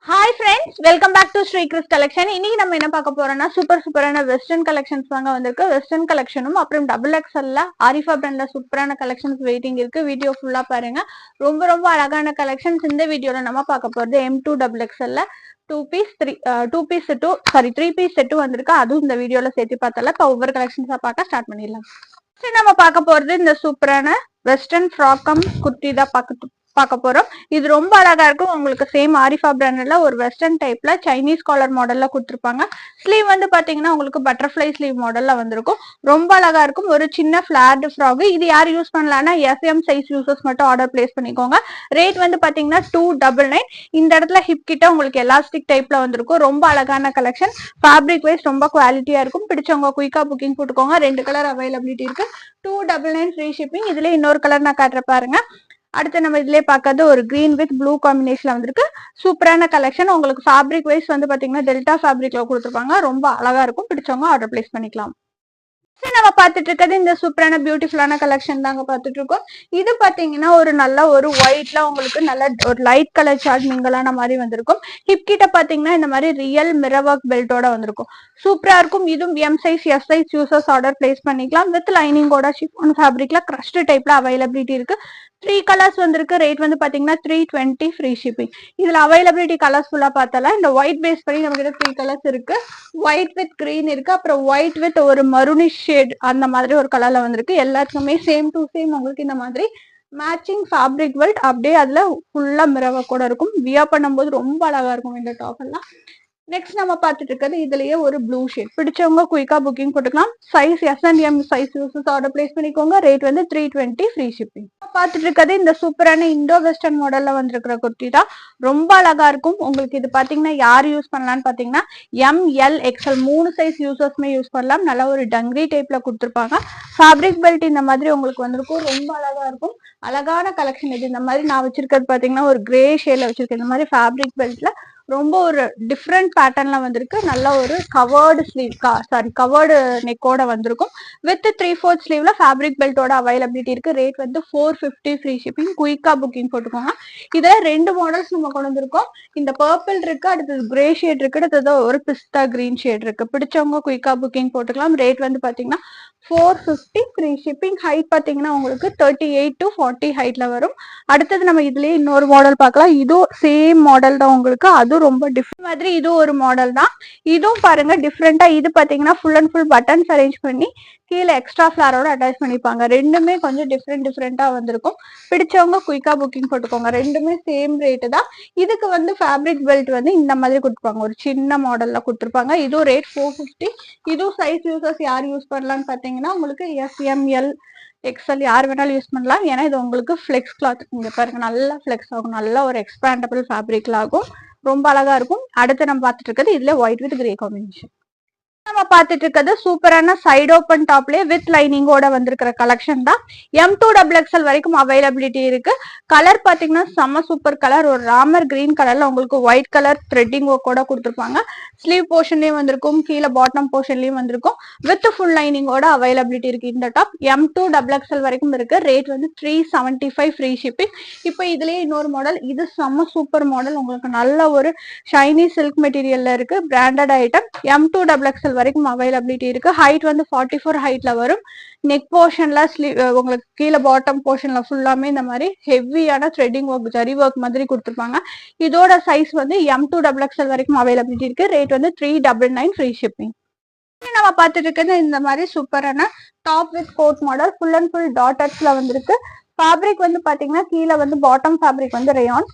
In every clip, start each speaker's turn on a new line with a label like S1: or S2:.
S1: Hi friends, welcome back to Sri Chris Collection. இன்னைக்கு நம்ம என்ன பார்க்க போறோம்னா சூப்பரான வெஸ்டர்ன் கலெக்ஷன்ஸ் வாங்க வந்திருக்கு. வெஸ்டர்ன் கலெக்ஷனும் அப்புறம் XXL ஆரிஃபா பிராண்ட்ல சூப்பரான கலெக்ஷன்ஸ் வெயிட்டிங் இருக்கு. வீடியோ ஃபுல்லா பாருங்க. ரொம்ப அழகான கலெக்ஷன்ஸ் இந்த வீடியோல நம்ம பார்க்க போறது M2XXL த்ரீ பீஸ் செட் வந்திருக்கு. அதுவும் இந்த வீடியோல சேர்த்து பார்த்தால இப்போ ஒவ்வொரு கலெக்ஷன்ஸா பார்க்க ஸ்டார்ட் பண்ணிடலாம். சரி, நம்ம பார்க்க போறது இந்த சூப்பரான வெஸ்டர்ன் ஃப்ராக்கம் குர்த்தி தான் பார்க்க போறோம். இது ரொம்ப அழகா இருக்கும். உங்களுக்கு சேம் ஆரிஃபா பிராண்ட்ல ஒரு வெஸ்டர்ன் டைப்ல சைனீஸ் காலர் மாடல்ல கொடுத்துருப்பாங்க. ஸ்லீவ் வந்து பாத்தீங்கன்னா உங்களுக்கு பட்டர்ஃபிளை ஸ்லீவ் மாடல்ல வந்திருக்கும். ரொம்ப அழகா இருக்கும். ஒரு சின்ன ஃபிளாட் ஃப்ராக். இது யார் யூஸ் பண்ணலாம்னா SM சைஸ் யூசர்ஸ் மட்டும் ஆர்டர் பிளேஸ் பண்ணிக்கோங்க. ரேட் வந்து பாத்தீங்கன்னா 299. இந்த இடத்துல ஹிப் கிட்ட உங்களுக்கு எலாஸ்டிக் டைப்ல வந்திருக்கும். ரொம்ப அழகான கலெக்ஷன். ஃபேப்ரிக் வைஸ் ரொம்ப குவாலிட்டியா இருக்கும். பிடிச்சவங்க குயிக்கா புக்கிங் போட்டுக்கோங்க. 2 கலர் அவைலபிலிட்டி இருக்கு. 299 ஃப்ரீ ஷிப்பிங். இதுல இன்னொரு கலர் நான் காட்டுற பாருங்க. அடுத்து நம்ம இதுலயே பார்க்கறது ஒரு கிரீன் வித் ப்ளூ காம்பினேஷன்ல வந்திருக்கு. சூப்பரான கலெக்ஷன். உங்களுக்கு ஃபேப்ரிக் வைஸ் வந்து பாத்தீங்கன்னா டெல்டா ஃபேப்ரிக்ல கொடுத்துருப்பாங்க. ரொம்ப அழகா இருக்கும். பிடிச்சவங்க ஆர்டர் பிளேஸ் பண்ணிக்கலாம். சரி, நம்ம பார்த்துட்டு இருக்கிறது இந்த சூப்பரான பியூட்டிஃபுல்லான கலெக்ஷன் தாங்க பார்த்துட்டு இருக்கோம். இது பாத்தீங்கன்னா ஒரு நல்ல ஒரு ஒயிட்ல உங்களுக்கு நல்ல ஒரு லைட் கலர் சார்ட் மிங்கலான மாதிரி வந்திருக்கும். ஹிப் கிட்ட பாத்தீங்கன்னா இந்த மாதிரி ரியல் மிரர் ஒர்க் பெல்ட்டோட வந்திருக்கும். சூப்பரா இருக்கும். இதுவும் M size S size users order place பண்ணிக்கலாம். வித் லைனிங்கோட ஷிஃபான் ஃபேப்ரிக்ல கிரஷ்ட் டைப்ல அவைலபிலிட்டி இருக்கு. 3 கலர்ஸ் வந்திருக்கு. ரேட் வந்து பாத்தீங்கன்னா 320 ஃப்ரீ ஷிப்பிங். இதுல அவைலபிலிட்டி கலர்ஸ் ஃபுல்லா பார்த்தால இந்த ஒயிட் பேஸ் பண்ணி நம்ம கிட்ட 3 கலர்ஸ் இருக்கு. ஒயிட் வித் கிரீன் இருக்கு. அப்புறம் ஒயிட் வித் ஒரு மருனிஷ் ஷேட் அந்த மாதிரி ஒரு கலர்ல வந்திருக்கு. எல்லாத்துக்குமே சேம் டு சேம் உங்களுக்கு இந்த மாதிரி மேட்சிங் ஃபேப்ரிக் வெல்ட் அப்படியே அதுல ஃபுல்லா மிரவ கூட இருக்கும். வியர் பண்ணும்போது ரொம்ப அழகா இருக்கும் இந்த டாப் எல்லாம். நெக்ஸ்ட் நம்ம பார்த்துட்டு இருக்கிறது இதுலயே ஒரு ப்ளூ ஷேட். பிடிச்சவங்க குயிக்கா புக்கிங் போட்டுக்கலாம். Size S&M size uses order place பண்ணிக்கோங்க. ரேட் வந்து 320 ஃப்ரீ ஷிப்பிங். பார்த்துட்டு இருக்கிறது இந்த சூப்பரான இண்டோ வெஸ்டர்ன் மாடல்ல வந்திருக்கிற குர்த்தி தான். ரொம்ப அழகா இருக்கும். உங்களுக்கு இது பாத்தீங்கன்னா யார் யூஸ் பண்ணலாம்னு பாத்தீங்கன்னா ML XL 3 சைஸ் யூசர்ஸ்மே யூஸ் பண்ணலாம். நல்ல ஒரு டங்கரி டைப்ல கொடுத்துருப்பாங்க. ஃபேப்ரிக் பெல்ட் இந்த மாதிரி உங்களுக்கு வந்திருக்கும். ரொம்ப அழகா இருக்கும். அழகான கலெக்ஷன் இது. இந்த மாதிரி நான் வச்சிருக்கிறது பாத்தீங்கன்னா ஒரு கிரே ஷேட்ல வச்சிருக்கேன். இந்த மாதிரி ஃபேப்ரிக் பெல்ட்ல ரொம்ப ஒரு டிஃப்ரெண்ட் பேட்டர்ன்ல வந்திருக்கு. நல்ல ஒரு கவர்டு ஸ்லீவ் கவர்டு நெக்கோட வந்திருக்கும். வித் 3/4 ஸ்லீவ்ல ஃபேப்ரிக் பெல்ட்டோட அவைலபிலிட்டி இருக்கு. ரேட் வந்து 450 ஃப்ரீ ஷிப்பிங். குயிக்கா புக்கிங் போட்டுக்கோங்க. இதுல 2 மாடல்ஸ் நம்ம கொண்டு வந்திருக்கோம். இந்த பர்பிள் இருக்கு, அடுத்தது கிரே ஷேட் இருக்கு, அடுத்தது ஒரு பிஸ்தா கிரீன் ஷேட் இருக்கு. பிடிச்சவங்க குயிக்கா புக்கிங் போட்டுக்கலாம். ரேட் வந்து பாத்தீங்கன்னா 450 ஃப்ரீ ஷிப்பிங். ஹைட் பாத்தீங்கன்னா உங்களுக்கு 38 to 40 ஹைட்ல வரும். அடுத்தது நம்ம இதுலயே இன்னொரு மாடல் பார்க்கலாம். இதுவும் சேம் மாடல் தான் உங்களுக்கு. அது ரொம்ப டிஃப்ரெண்ட் மாதிரி. இது ஒரு மாடல் தான். இதுவும் பாருங்க டிஃப்ரெண்டா. இது பாத்தீங்கன்னா full and full buttons arrange பண்ணி கீழே எக்ஸ்ட்ரா ஃபிளாரோட அட்டாச் பண்ணிப்பாங்க. ரெண்டுமே கொஞ்சம் டிஃப்ரெண்டா வந்திருக்கும். பிடிச்சவங்க குயிக்கா புக்கிங் போட்டுக்கோங்க. ரெண்டுமே சேம் ரேட்டு தான். இதுக்கு வந்து ஃபேப்ரிக் பெல்ட் வந்து இந்த மாதிரி கொடுத்துருப்பாங்க. ஒரு சின்ன மாடல்ல கொடுத்துருப்பாங்க. இதுவும் ரேட் 450. இதுவும் சைஸ் யூசர்ஸ் யார் யூஸ் பண்ணலாம்னு பாத்தீங்கன்னா உங்களுக்கு SML XL யார் வேணாலும் யூஸ் பண்ணலாம். ஏன்னா இது உங்களுக்கு ஃபிளெக்ஸ் கிளாத். இங்க பாருங்க நல்லா ஃபிளெக்ஸ் ஆகும். நல்ல ஒரு எக்ஸ்பேண்டபிள் ஃபேப்ரிக்ல ஆகும். ரொம்ப அழகா இருக்கும். அடுத்து நம்ம பார்த்துட்டு இருக்கிறது இதுல ஒயிட் வித் கிரே காம்பினேஷன். நம்ம பார்த்துட்டு இருக்கிறது சூப்பரான சைட் ஓப்பன் டாப்லயே வித் லைனிங்கோட வந்திருக்கிற கலெக்ஷன் தான். M2XXL வரைக்கும் அவைலபிலிட்டி இருக்கு. கலர் பாத்தீங்கன்னா செம்ம சூப்பர் கலர். ஒரு ராமர் கிரீன் கலர்ல உங்களுக்கு ஒயிட் கலர் த்ரெட்டிங் ஒர்க்கோட கொடுத்துருப்பாங்க. ஸ்லீவ் போர்ஷன்லயும் வந்திருக்கும், கீழே பாட்டம் போர்ஷன்லயும் வந்திருக்கும். வித் ஃபுல் லைனிங்கோட அவைலபிலிட்டி இருக்கு. இந்த டாப் M2XXL வரைக்கும் இருக்கு. ரேட் வந்து 375 ஃப்ரீ ஷிப்பிங். இப்போ இதுலயே இன்னொரு மாடல். இது செம்ம சூப்பர் மாடல். உங்களுக்கு நல்ல ஒரு ஷைனி சில்க் மெட்டீரியல்ல இருக்கு. Branded item. M2XXL வரைக்கும் அவைலபிலிட்டி இருக்கு. ஹைட் வந்து 44 ஹைட்ல வரும். நெக் போர்ஷன்ல உங்களுக்கு கீழே பாட்டம் போர்ஷன்ல ஃபுல்லாமே இந்த மாதிரி ஹெவியான த்ரெட்டிங் ஒர்க் ஜரி ஒர்க் மாதிரி கொடுத்துருப்பாங்க. இதோட சைஸ் வந்து M2XXL வரைக்கும் அவைலபிலிட்டி இருக்கு. ரேட் வந்து 399 ஃப்ரீ ஷிப்பிங். நம்ம பார்த்துட்டு இருக்கிறது இந்த மாதிரி சூப்பரான top with coat model. Full and full டாட்டர்ஸ்ல வந்திருக்கு. ஃபேப்ரிக் வந்து பாத்தீங்கன்னா கீழே வந்து பாட்டம் ஃபேப்ரிக் வந்து ரேயான்.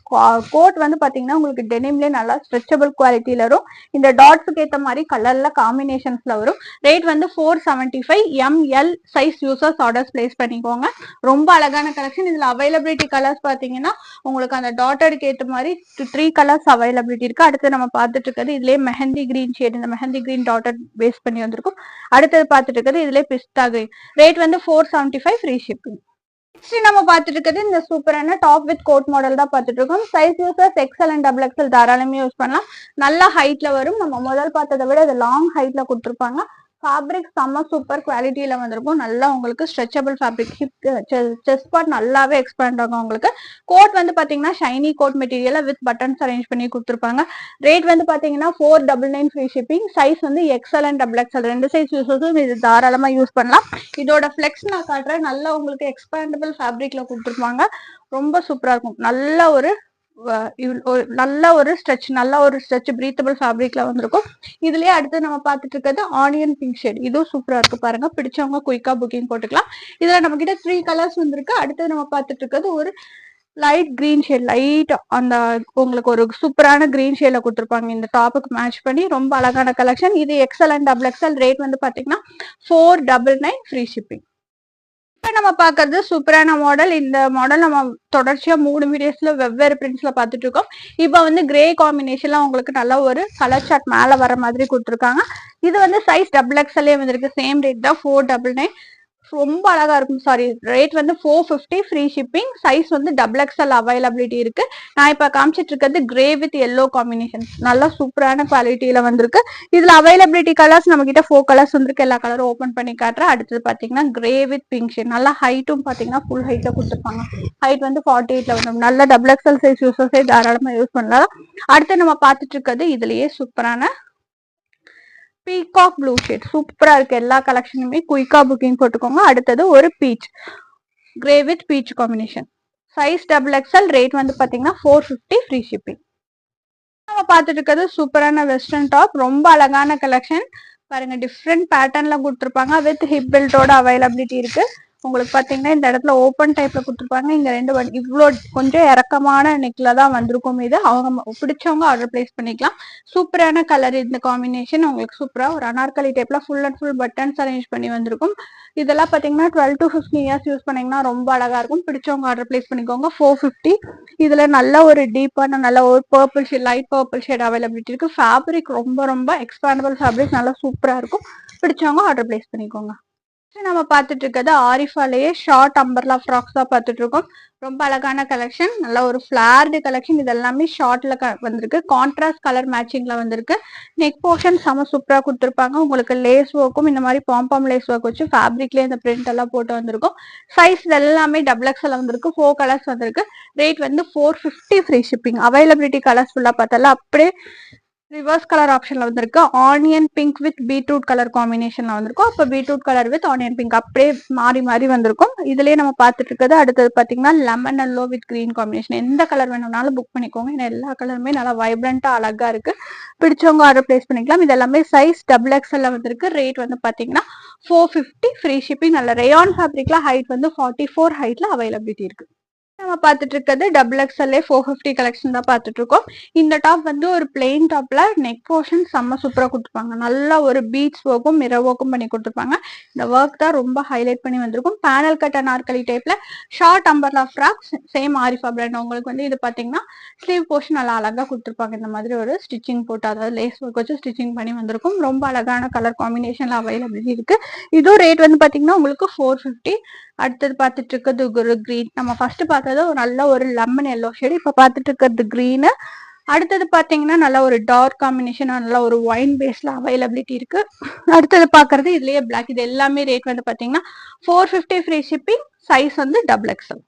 S1: கோட் வந்து பாத்தீங்கன்னா உங்களுக்கு டெனிம்லேயே நல்லா ஸ்ட்ரெச்சபிள் குவாலிட்டியில வரும். இந்த டாட்ஸுக்கு ஏற்ற மாதிரி கலர்ல காம்பினேஷன்ஸ்ல வரும். ரேட் வந்து 475. ML size users orders place பண்ணிக்கோங்க. ரொம்ப அழகான கலெக்ஷன். இதுல அவைலபிலிட்டி கலர்ஸ் பாத்தீங்கன்னா உங்களுக்கு அந்த டாட்டருக்கு ஏற்ற மாதிரி 3 கலர்ஸ் அவைலபிலிட்டி இருக்கு. அடுத்து நம்ம பார்த்துட்டு இருக்கிறது இதுலயே மெஹந்தி கிரீன் ஷேட். இந்த மெஹந்தி கிரீன் டாட்டர் பேஸ் பண்ணி வந்திருக்கும். அடுத்தது பார்த்துட்டு இருக்கிறது இதுலயே பிஸ்தா கிரீன். ரேட் வந்து 475 ஃப்ரீ ஷிப்பிங். நம்ம பார்த்துட்டு இருக்கிறது இந்த சூப்பரான டாப் வித் கோட் மாடல் தான் பார்த்துட்டு இருக்கோம். Size users XL and XXL தாராளமே யூஸ் பண்ணலாம். நல்ல ஹைட்ல வரும். நம்ம முதல் பார்த்ததை விட இது லாங் ஹைட்ல கொடுத்துருப்பாங்க. ஃபேப்ரிக் செம்ம சூப்பர் குவாலிட்டியில வந்திருக்கும். நல்லா உங்களுக்கு ஸ்ட்ரெச்சபிள் ஃபேப்ரிக். செஸ்ட் பார்ட் நல்லாவே எக்ஸ்பேண்ட் ஆகும் உங்களுக்கு. கோட் வந்து பாத்தீங்கன்னா shiny coat material with buttons arrange பண்ணி கொடுத்துருப்பாங்க. ரேட் வந்து பாத்தீங்கன்னா 499 ஃப்ரீ ஷிப்பிங். சைஸ் வந்து எக்ஸ்எல் அண்ட் டபுள் எக்ஸ்எல் ரெண்டு சைஸ் யூஸஸும் இது தாராளமா யூஸ் பண்ணலாம். இதோட ஃபிளெக்ஸ் நான் காட்டுறேன். நல்லா உங்களுக்கு எக்ஸ்பேண்டபிள் ஃபேப்ரிக்ல கொடுத்துருப்பாங்க. ரொம்ப சூப்பரா இருக்கும். நல்ல ஒரு ஸ்ட்ரெச் பிரீத்தபிள் ஃபேப்ரிக்ல வந்திருக்கும். இதுலயே அடுத்து நம்ம பார்த்துட்டு இருக்கிறது ஆனியன் பிங்க் ஷேட். இதுவும் சூப்பரா இருக்கு பாருங்க. பிடிச்சவங்க குயிக்கா புக்கிங் போட்டுக்கலாம். இதுல நம்ம கிட்ட 3 கலர்ஸ் வந்திருக்கு. அடுத்து நம்ம பார்த்துட்டு இருக்கிறது ஒரு லைட் கிரீன் ஷேட். லைட் அந்த உங்களுக்கு ஒரு சூப்பரான கிரீன் ஷேட்ல கொடுத்துருப்பாங்க. இந்த டாப்புக்கு மேட்ச் பண்ணி ரொம்ப அழகான கலெக்ஷன். இது XL and double XL. Rate வந்து பாத்தீங்கன்னா 499 ஃப்ரீ ஷிப்பிங். இப்ப நம்ம பாக்குறது சூப்பரான மாடல். இந்த மாடல் நம்ம தொடர்ச்சியா 3 வீடியோஸ்ல வெவ்வேறு பிரிண்ட்ஸ்ல பாத்துட்டு இருக்கோம். இப்ப வந்து கிரே காம்பினேஷன்ல உங்களுக்கு நல்ல ஒரு கலர் சார்ட் மேல வர மாதிரி கொடுத்துருக்காங்க. இது வந்து சைஸ் டபுள் எக்ஸ்எல்லே வந்திருக்கு. சேம் ரேட் தான் 499. ரொம்ப அழகா இருக்கும். சாரி, ரேட் வந்து 450 ஃப்ரீ ஷிப்பிங். சைஸ் வந்து டபுள் எக்ஸ்எல் அவைலபிலிட்டி இருக்கு. நான் இப்ப காமிச்சிட்டு இருக்கிறது கிரே வித் எல்லோ காம்பினேஷன். நல்லா சூப்பரான குவாலிட்டியில வந்திருக்கு. இதுல அவைலபிலிட்டி கலர்ஸ் நம்ம கிட்ட 4 கலர்ஸ் வந்திருக்கு. எல்லா கலரும் ஓபன் பண்ணி காட்டுறேன். அடுத்தது பாத்தீங்கன்னா கிரே வித் பிங்க் ஷேட். நல்லா ஹைட்டும் பாத்தீங்கன்னா ஃபுல் ஹைட்ல கொடுத்துருப்பாங்க. ஹைட் வந்து 48ல வரும். நல்ல டபுள் எக்ஸ்எல் சைஸ் யூஸர்ஸே தாராளமா யூஸ் பண்ணலாம். அடுத்து நம்ம பார்த்துட்டு இருக்கிறது இதுலயே சூப்பரான பீகாக் ப்ளூ ஷேட். சூப்பரா இருக்கு. எல்லா கலெக்ஷனுமே குயிக்கா புக்கிங் போட்டுக்கோங்க. அடுத்தது ஒரு beach, grey with beach combination. Size double XL. Rate வந்து பாத்தீங்கன்னா 450 ஃப்ரீ ஷிப்பிங். நம்ம பார்த்துட்டு இருக்கிறது சூப்பரான வெஸ்டர்ன் டாப். ரொம்ப அழகான கலெக்ஷன் பாருங்க. டிஃப்ரெண்ட் பேட்டர்ன்ல கொடுத்துருப்பாங்க. வித் ஹிப் பெல்ட்டோட அவைலபிலிட்டி இருக்கு. உங்களுக்கு பாத்தீங்கன்னா இந்த இடத்துல ஓப்பன் டைப்ல கொடுத்துருப்பாங்க. இங்க இவ்வளோ கொஞ்சம் இறக்கமான நெக்ல தான் வந்திருக்கும். இது அவங்க பிடிச்சவங்க ஆர்டர் பிளேஸ் பண்ணிக்கலாம். சூப்பரான கலர். இந்த காம்பினேஷன் உங்களுக்கு சூப்பரா ஒரு அனார்கலி டைப்ல full and full buttons arrange பண்ணி வந்திருக்கும். இதெல்லாம் பாத்தீங்கன்னா 12 to 15 இயர்ஸ் யூஸ் பண்ணீங்கன்னா ரொம்ப அழகா இருக்கும். பிடிச்சவங்க ஆர்டர் பிளேஸ் பண்ணிக்கோங்க. 450. இதுல நல்ல ஒரு டீப்பான நல்ல ஒரு purple shade, light purple shade availability இருக்கு. ஃபேப்ரிக் ரொம்ப ரொம்ப எக்ஸ்பேண்டபிள் ஃபேப்ரிக். நல்லா சூப்பரா இருக்கும். பிடிச்சவங்க ஆர்டர் பிளேஸ் பண்ணிக்கோங்க. நம்ம பார்த்துட்டு இருக்கிறது ஆரிஃபாலேயே ஷார்ட் அம்பர்லா ஃப்ராக்ஸ் தான் பார்த்துட்டு இருக்கோம். ரொம்ப அழகான கலெக்ஷன். நல்ல ஒரு ஃபிளார்டு கலெக்ஷன். இது எல்லாமே ஷார்ட்ல வந்திருக்கு. கான்ட்ராஸ்ட் கலர் மேட்சிங்ல வந்திருக்கு. நெக் போர்ஷன் செம சூப்பரா கொடுத்துருப்பாங்க. உங்களுக்கு லேஸ் ஒர்க்கும் இந்த மாதிரி பாம்பாம் லேஸ் ஒர்க் வச்சு ஃபேப்ரிக்லேயே இந்த பிரிண்ட் எல்லாம் போட்டு வந்திருக்கும். சைஸ் எல்லாமே டபுள் எக்ஸ்எல் வந்திருக்கு. 4 கலர்ஸ் வந்திருக்கு. ரேட் வந்து 450 ஃப்ரீ ஷிப்பிங். அவைலபிலிட்டி கலர்ஸ் ஃபுல்லா பார்த்தால அப்படியே ரிவர்ஸ் கலர் ஆப்ஷன்ல வந்திருக்கு. Onion pink with beetroot colour காம்பினேஷன்ல வந்திருக்கும். அப்ப beetroot colour with onion pink அப்படியே மாறி மாறி வந்திருக்கும். இதுலயே நம்ம பார்த்துட்டு இருக்கிறது அடுத்தது பாத்தீங்கன்னா lemon yellow with green combination. எந்த கலர் வேணும்னாலும் புக் பண்ணிக்கோங்க. ஏன்னா எல்லா கலருமே நல்லா வைப்ரண்டா அழகா இருக்கு. பிடிச்சவங்க ஆர்டர் பிளேஸ் பண்ணிக்கலாம். இது எல்லாமே சைஸ் டபுள் எக்ஸ்எல்ல வந்திருக்கு. ரேட் வந்து பாத்தீங்கன்னா 450 ஃப்ரீ ஷிப்பிங். நல்ல ரேயான் ஃபேப்ரிக்ல ஹைட் வந்து 44 ஹைட்ல அவைலபிலிட்டி இருக்கு. நம்ம பார்த்துட்டு இருக்கிறது டபுள் எக்ஸ்எல்ஏ 450 கலெக்ஷன் தான் பார்த்துட்டு இருக்கோம். இந்த டாப் வந்து ஒரு பிளெயின் டாப்ல நெக் போர்ஷன் செம்ம சூப்பரா கொடுத்துருப்பாங்க. நல்லா ஒரு பீட்ஸ் ஒர்க்கும் மிரர் ஒர்க்கும் பண்ணி கொடுத்துருப்பாங்க. இந்த ஒர்க் தான் ரொம்ப ஹைலைட் பண்ணி வந்திருக்கும். பேனல் கட் அனார்கலி டைப்ல short umbrella frock. Same Arifa brand. உங்களுக்கு வந்து இது பாத்தீங்கன்னா ஸ்லீவ் போர்ஷன் நல்லா அழகா கொடுத்துருப்பாங்க. இந்த மாதிரி ஒரு ஸ்டிச்சிங் போட்டு அதாவது லேஸ் ஒர்க் வச்சு ஸ்டிச்சிங் பண்ணி வந்திருக்கும். ரொம்ப அழகான கலர் காம்பினேஷன்ல அவைலபிலிட்டி இருக்கு. இதுவும் ரேட் வந்து பாத்தீங்கன்னா உங்களுக்கு 450. அடுத்தது பார்த்துட்டு இருக்கிறது ஒரு கிரீன். நம்ம ஃபர்ஸ்ட் பார்த்தது ஒரு நல்ல ஒரு லெமன் எல்லோ ஷேடு. இப்ப பார்த்துட்டு இருக்கிறது கிரீனு. அடுத்தது பாத்தீங்கன்னா நல்ல ஒரு டார்க் காம்பினேஷன், நல்ல ஒரு ஒயின் பேஸ்ல அவைலபிலிட்டி இருக்கு. அடுத்தது பாக்குறது இதுலயே பிளாக். இது எல்லாமே ரேட் வந்து பாத்தீங்கன்னா 450 ஃப்ரீ ஷிப்பிங். சைஸ் வந்து டபுள் எக்ஸ்எல்.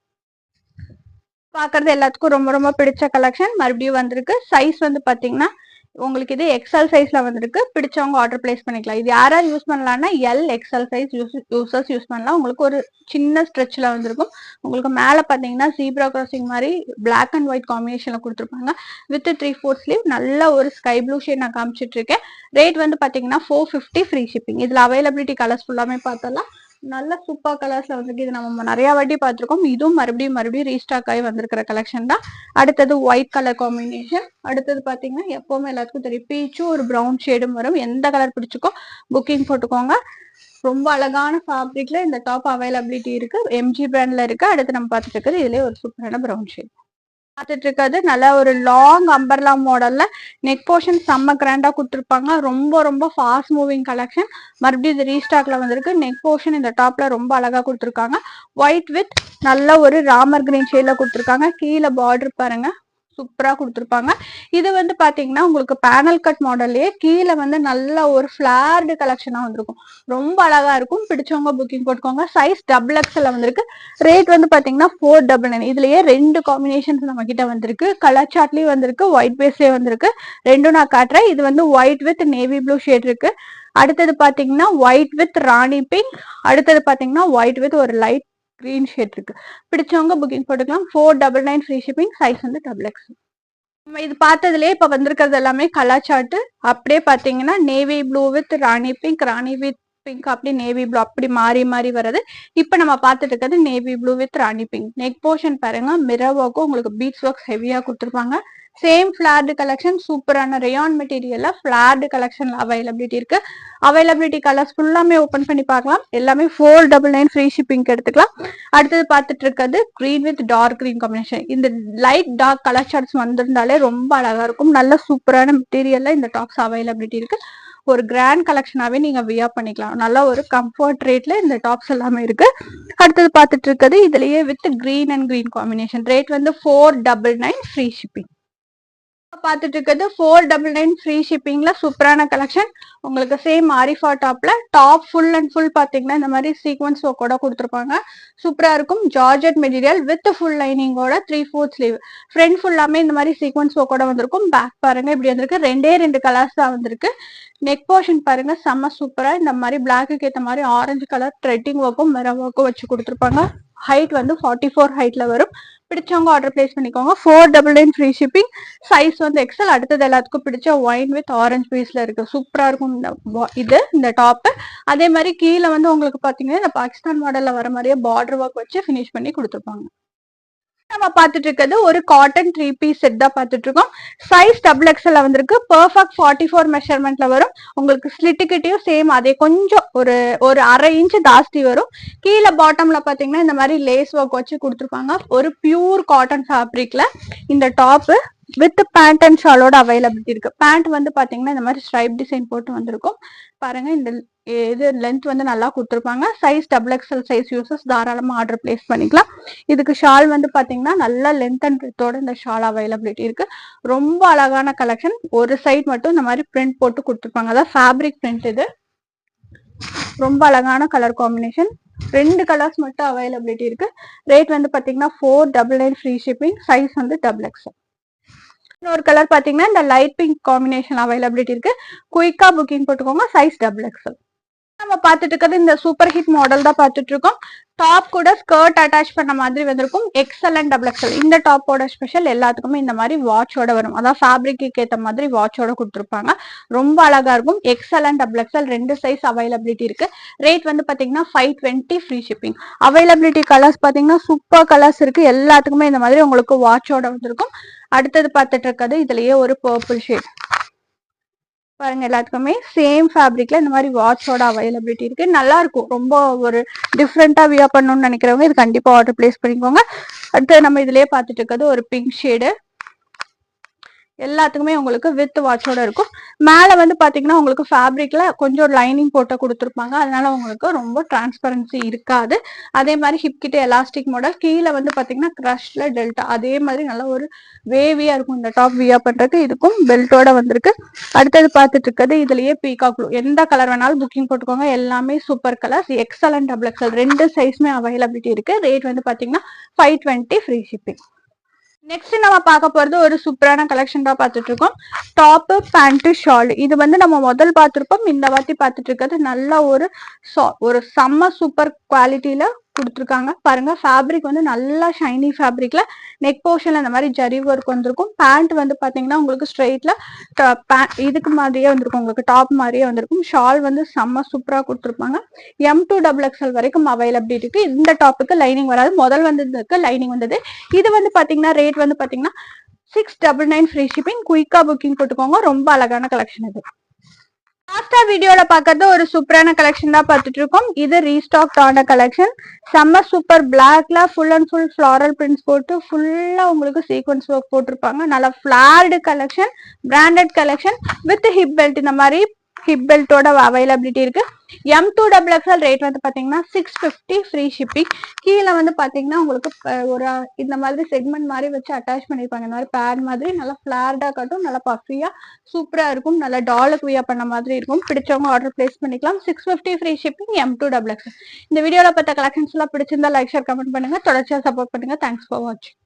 S1: பாக்குறது எல்லாத்துக்கும் ரொம்ப ரொம்ப பிடிச்ச கலெக்ஷன் மறுபடியும் வந்திருக்கு. சைஸ் வந்து பாத்தீங்கன்னா உங்களுக்கு இது எக்ஸ்எல் சைஸ்ல வந்திருக்கு. பிடிச்சவங்க ஆர்டர் பிளேஸ் பண்ணிக்கலாம். இது யாரா யூஸ் பண்ணலாம்னா L XL size users use பண்ணலாம். உங்களுக்கு ஒரு சின்ன ஸ்ட்ரெச்ல வந்திருக்கும். உங்களுக்கு மேல பாத்தீங்கன்னா ஜீப்ரா கிராசிங் மாதிரி பிளாக் அண்ட் ஒயிட் காம்பினேஷன்ல கொடுத்துருப்பாங்க. With 3/4 sleeve. நல்ல ஒரு ஸ்கை ப்ளூ ஷேட் நான் காமிச்சிட்டு இருக்கேன். ரேட் வந்து பாத்தீங்கன்னா 450 ஃப்ரீ ஷிப்பிங். இதுல அவைலபிலிட்டி கலர்ஸ் ஃபுல்லாமே பார்த்தலாம். நல்ல சூப்பர் கலர்ஸ்ல வந்து இது நம்ம நிறைய வாட்டி பார்த்திருக்கோம். இதுவும் மறுபடியும் ரீஸ்டாக் ஆகி வந்திருக்கிற கலெக்ஷன் தான். அடுத்தது ஒயிட் கலர் காம்பினேஷன். அடுத்தது பாத்தீங்கன்னா எப்பவுமே எல்லாத்துக்கும் தெரியும் பீச்சும் ஒரு ப்ரௌன் ஷேடும் வரும். எந்த கலர் பிடிச்சிக்கோ புக்கிங் போட்டுக்கோங்க. ரொம்ப அழகான ஃபேப்ரிக்ல இந்த டாப் அவைலபிலிட்டி இருக்கு. எம்ஜி பிராண்ட்ல இருக்கு. அடுத்து நம்ம பார்த்துட்டு இருக்கிறது இதுலயே ஒரு சூப்பரான ப்ரௌன் ஷேட் பார்த்துட்டு இருக்காது. நல்ல ஒரு லாங் அம்பர்லா மாடல்ல நெக் போர்ஷன் செம்ம கிராண்டா கொடுத்துருப்பாங்க. ரொம்ப ரொம்ப ஃபாஸ்ட் மூவிங் கலெக்ஷன். மறுபடியும் இது ரீஸ்டாக்ல வந்திருக்கு. நெக் போர்ஷன் இந்த டாப்ல ரொம்ப அழகா கொடுத்துருக்காங்க. ஒயிட் வித் நல்ல ஒரு ராமர் கிரீன் ஷேட்ல கொடுத்துருக்காங்க. கீழே பார்டர் பாருங்க சூப்பரா கொடுத்துருப்பாங்க. இது வந்து பாத்தீங்கன்னா உங்களுக்கு பேனல் கட் மாடல்லயே கீழே வந்து நல்ல ஒரு ஃபிளார்டு கலெக்ஷனா வந்திருக்கும். ரொம்ப அழகா இருக்கும். பிடிச்சவங்க புக்கிங் போட்டுக்கோங்க. சைஸ் டபுள் எக்ஸ்எல் வந்திருக்கு. ரேட் வந்து பாத்தீங்கன்னா 499. இதுலயே 2 காம்பினேஷன்ஸ் நம்ம கிட்ட வந்திருக்கு. கலர் சார்ட்லயும் வந்திருக்கு, ஒயிட் பேஸ்லயே வந்திருக்கு. ரெண்டும் நான் காட்டுறேன். இது வந்து white with navy blue shade இருக்கு. அடுத்தது பாத்தீங்கன்னா ஒயிட் வித் ராணி பிங்க். அடுத்தது பாத்தீங்கன்னா ஒயிட் வித் ஒரு லைட் கிரீன் ஷேட் இருக்கு. பிடிச்சவங்க புக்கிங் போட்டுக்கலாம். 499 ஃப்ரீ ஷிப்பிங். சைஸ் வந்து டபுள் எக்ஸ். நம்ம இது பார்த்ததுலயே இப்ப வந்திருக்கிறது எல்லாமே கலர் சார்ட். அப்படியே பாத்தீங்கன்னா navy blue with rani pink, rani with pink, அப்படி நேவி ப்ளூ அப்படி மாறி மாறி வருது. இப்ப நம்ம பார்த்துட்டு இருக்கிறது navy blue with rani pink. Neck portion பாருங்க, மிரர் ஒர்க்கும் உங்களுக்கு பீட்ஸ் ஒர்க்ஸ் ஹெவியா கொடுத்துருப்பாங்க. சேம் ஃபிளார்டு கலெக்ஷன், சூப்பரான ரேயான் மெட்டீரியல்ல ஃபிளார்டு கலெக்ஷன்ல அவைலபிலிட்டி இருக்கு. அவைலபிலிட்டி கலர்ஸ் ஃபுல்லாமே ஓபன் பண்ணி பார்க்கலாம். எல்லாமே 499 ஃப்ரீ ஷிப்பிங் எடுத்துக்கலாம். அடுத்தது பார்த்துட்டு இருக்கிறது green with dark green combination. இந்த லைட் டார்க் கலர் சார்ட்ஸ் வந்திருந்தாலே ரொம்ப அழகா இருக்கும். நல்ல சூப்பரான மெட்டீரியல்ல இந்த டாப்ஸ் அவைலபிலிட்டி இருக்கு. ஒரு கிராண்ட் கலெக்ஷனாவே நீங்க வியர் பண்ணிக்கலாம். நல்ல ஒரு கம்ஃபர்ட் ரேட்ல இந்த டாப்ஸ் எல்லாமே இருக்கு. அடுத்தது பார்த்துட்டு இருக்கிறது இதுலயே with green and green combination. Rate வந்து 499 ஃப்ரீ ஷிப்பிங். பார்த்துட்டு இருக்கிறது 499 ஃப்ரீ ஷிப்பிங்ல சூப்பரான கலெக்ஷன். உங்களுக்கு சேம் ஆரிஃபா டாப்ல டாப் ஃபுல் அண்ட் ஃபுல் பாத்தீங்கன்னா இந்த மாதிரி சீக்வன்ஸ் ஒர்க்கோட கொடுத்துருப்பாங்க. சூப்பரா இருக்கும். ஜார்ஜெட் மெட்டீரியல் வித் ஃபுல் லைனிங்கோட 3/4 ஸ்லீவ். ஃப்ரண்ட் ஃபுல்லாமே இந்த மாதிரி சீக்வன்ஸ் ஒர்க்கோட வந்திருக்கும். பேக் பாருங்க இப்படி வந்திருக்கு. ரெண்டு கலர்ஸ் தான் வந்திருக்கு. நெக் போர்ஷன் பாருங்க செம்ம சூப்பரா இந்த மாதிரி பிளாக்கு ஏற்ற மாதிரி ஆரஞ்சு கலர் த்ரெட்டிங் ஒர்க்கும் மிரர் ஒர்க்கும் வச்சு கொடுத்துருப்பாங்க. ஹைட் வந்து 44 ஹைட்ல வரும். பிடிச்சவங்க ஆர்டர் பிளேஸ் பண்ணிக்கோங்க. 499 ஃப்ரீ ஷிப்பிங். சைஸ் வந்து எக்ஸல். அடுத்தது எல்லாத்துக்கும் பிடிச்ச ஒயின் வித் ஆரஞ்சு பீஸ்ல இருக்கு. சூப்பரா இருக்கும் இந்த டாப். அதே மாதிரி கீழே வந்து உங்களுக்கு பாத்தீங்கன்னா இந்த பாகிஸ்தான் மாடல்ல வர மாதிரியே பார்டர் ஒர்க் வச்சு ஃபினிஷ் பண்ணி கொடுத்துருப்பாங்க. நம்ம பார்த்துட்டு இருக்கிறது ஒரு காட்டன் 3 பீஸ் செட் தான் பார்த்துட்டு இருக்கோம். சைஸ் டபுள் எக்ஸ்எல் வந்திருக்கு. பெர்ஃபெக்ட் 44 மெஷர்மெண்ட்ல வரும். உங்களுக்கு ஸ்லிட்டுக்கிட்டையும் சேம் அதே கொஞ்சம் ஒரு அரை இன்ச் ஜாஸ்தி வரும். கீழே பாட்டம்ல பாத்தீங்கன்னா இந்த மாதிரி லேஸ் ஒர்க் வச்சு கொடுத்துருப்பாங்க. ஒரு பியூர் காட்டன் ஃபேப்ரிக்ல இந்த டாப் வித் பேண்ட் அண்ட் ஷாலோட அவைலபிலிட்டி இருக்கு. பேண்ட் வந்து பாத்தீங்கன்னா இந்த மாதிரி ஸ்ட்ரைப் டிசைன் போட்டு வந்திருக்கும். பாருங்க இந்த இது லென்த் வந்து நல்லா கொடுத்துருப்பாங்க. Size double XL size users தாராளமா ஆர்டர் பிளேஸ் பண்ணிக்கலாம். இதுக்கு ஷால் வந்து பாத்தீங்கன்னா நல்ல லென்த் அண்ட் வித்தோட இந்த ஷால் அவைலபிலிட்டி இருக்கு. ரொம்ப அழகான கலெக்ஷன். ஒரு சைட் மட்டும் இந்த மாதிரி பிரிண்ட் போட்டு கொடுத்துருப்பாங்க. அதாவது ஃபேப்ரிக் பிரிண்ட். இது ரொம்ப அழகான கலர் காம்பினேஷன். 2 கலர்ஸ் மட்டும் அவைலபிலிட்டி இருக்கு. ரேட் வந்து பாத்தீங்கன்னா 499 ஃப்ரீ ஷிப்பிங். சைஸ் வந்து டபுள் எக்ஸ்எல். இன்னொரு கலர் பாத்தீங்கன்னா இந்த லைட் பிங்க் காம்பினேஷன் அவைலபிலிட்டி இருக்கு. குயிக்கா புக்கிங் போட்டுக்கோங்க. Size double XL. நம்ம பார்த்துட்டு இருக்கிறது இந்த சூப்பர் ஹிட் மாடல் தான் பார்த்துட்டு இருக்கோம். டாப் கூட ஸ்கர்ட் அட்டாச் பண்ண மாதிரி வந்திருக்கும். XL and double XL. இந்த டாப்போட ஸ்பெஷல் எல்லாத்துக்குமே இந்த மாதிரி வாட்சோட வரும். அதாவது ஃபேப்ரிக்கு ஏற்ற மாதிரி வாட்சோட கொடுத்துருப்பாங்க. ரொம்ப அழகா இருக்கும். XL and double XL 2 size availability இருக்கு. ரேட் வந்து பாத்தீங்கன்னா 520 ஃப்ரீ ஷிப்பிங். அவைலபிலிட்டி கலர்ஸ் பாத்தீங்கன்னா சூப்பர் கலர்ஸ் இருக்கு. எல்லாத்துக்குமே இந்த மாதிரி உங்களுக்கு வாட்சோட வந்திருக்கும். அடுத்தது பார்த்துட்டு இருக்கிறது இதுலயே ஒரு பர்பிள் ஷேட் பாருங்க. எல்லாத்துக்குமே சேம் ஃபேப்ரிக்ல இந்த மாதிரி வாட்சோட அவைலபிலிட்டி இருக்கு. நல்லா இருக்கும். ரொம்ப ஒரு டிஃப்ரெண்டா வியர் பண்ணணும்னு நினைக்கிறவங்க இது கண்டிப்பா ஆர்டர் பிளேஸ் பண்ணிக்கோங்க. அடுத்து நம்ம இதுலயே பார்த்துட்டு இருக்கிறது ஒரு பிங்க் ஷேடு. எல்லாத்துக்குமே உங்களுக்கு வித் வாட்சோட இருக்கும். மேல வந்து பாத்தீங்கன்னா உங்களுக்கு ஃபேப்ரிக்ல கொஞ்சம் லைனிங் போட்டு கொடுத்துருப்பாங்க. அதனால உங்களுக்கு ரொம்ப டிரான்ஸ்பரன்சி இருக்காது. அதே மாதிரி ஹிப் கிட்ட எலாஸ்டிக் மாடல். கீழே வந்து பாத்தீங்கன்னா கிரஷ்ல டெல்டா. அதே மாதிரி நல்ல ஒரு வேவியா இருக்கும் இந்த டாப் வியர் பண்றதுக்கு. இதுக்கும் பெல்ட்டோட வந்திருக்கு. அடுத்தது பார்த்துட்டு இருக்கிறது இதுலயே பீகாக் ப்ளூ. எந்த கலர் வேணாலும் புக்கிங் போட்டுக்கோங்க. எல்லாமே super colours. XL and double XL 2 சைஸ்மே அவைலபிலிட்டி இருக்கு. ரேட் வந்து பாத்தீங்கன்னா 520 ஃப்ரீ ஷிப்பிங். நெக்ஸ்ட் நம்ம பார்க்க போறது ஒரு சூப்பரான கலெக்ஷன் தான் பார்த்துட்டு இருக்கோம். Top pant shawl. இது வந்து நம்ம முதல் பார்த்திருப்போம். இந்த வாட்டி பார்த்துட்டு இருக்கிறது நல்ல ஒரு செம்ம சூப்பர் குவாலிட்டியில கொடுத்துருக்காங்க. பாருங்க ஃபேப்ரிக் வந்து நல்லா ஷைனி ஃபேப்ரிக்ல நெக் போர்ஷன்ல இந்த மாதிரி ஜரி ஒர்க் வந்திருக்கும். பேண்ட் வந்து பாத்தீங்கன்னா உங்களுக்கு ஸ்ட்ரெயிட்ல இதுக்கு மாதிரியே வந்திருக்கும். உங்களுக்கு டாப் மாதிரியே வந்திருக்கும். ஷால் வந்து செம்ம சூப்பரா கொடுத்துருப்பாங்க. M2 டபுள் எக்ஸ்எல் வரைக்கும் அவைலபிலிட்டி இருக்கு. இந்த டாப்புக்கு லைனிங் வராது. முதல் வந்ததுக்கு லைனிங் வந்தது. இது வந்து பாத்தீங்கன்னா ரேட் வந்து பாத்தீங்கன்னா 699 ஃப்ரீ ஷிப்பிங். குயிக்கா புக்கிங் போட்டுக்கோங்க. ரொம்ப அழகான கலெக்ஷன் இது. லாஸ்டா வீடியோல பாக்குறது ஒரு சூப்பரான கலெக்ஷன் தான் பார்த்துட்டு இருக்கோம். இது ரீஸ்டாக் ஆன கலெக்ஷன். செம்ம சூப்பர் பிளாக்ல full and full floral prints போட்டு ஃபுல்லா உங்களுக்கு சீக்வன்ஸ் ஒர்க் போட்டிருப்பாங்க. நல்ல flared collection, branded collection with hip belt. இந்த மாதிரி ஹிப் பெல்ட்டோட அவைலபிலிட்டி இருக்கு. M2XXL ரேட் வந்து பாத்தீங்கன்னா 650 ஃப்ரீ ஷிப்பிங். கீழே வந்து பாத்தீங்கன்னா உங்களுக்கு ஒரு இந்த மாதிரி செக்மெண்ட் மாதிரி வச்சு அட்டாச் பண்ணிருப்பாங்க. இந்த மாதிரி பேட் மாதிரி நல்லா ஃபிளார்டா காட்டும், நல்லா பஃபியா சூப்பரா இருக்கும், நல்லா டாலுக்கு வியா பண்ண மாதிரி இருக்கும். பிடிச்சவங்க ஆர்டர் பிளேஸ் பண்ணிக்கலாம். 650 ஃப்ரீ ஷிப்பிங் M2XXL. இந்த வீடியோல பார்த்த கலெக்ஷன்ஸ் எல்லாம் பிடிச்சிருந்தா லைக் ஷேர் கமெண்ட் பண்ணுங்க, தொடர்ச்சியா சப்போர்ட் பண்ணுங்க. தேங்க்ஸ் ஃபார் வாட்சிங்.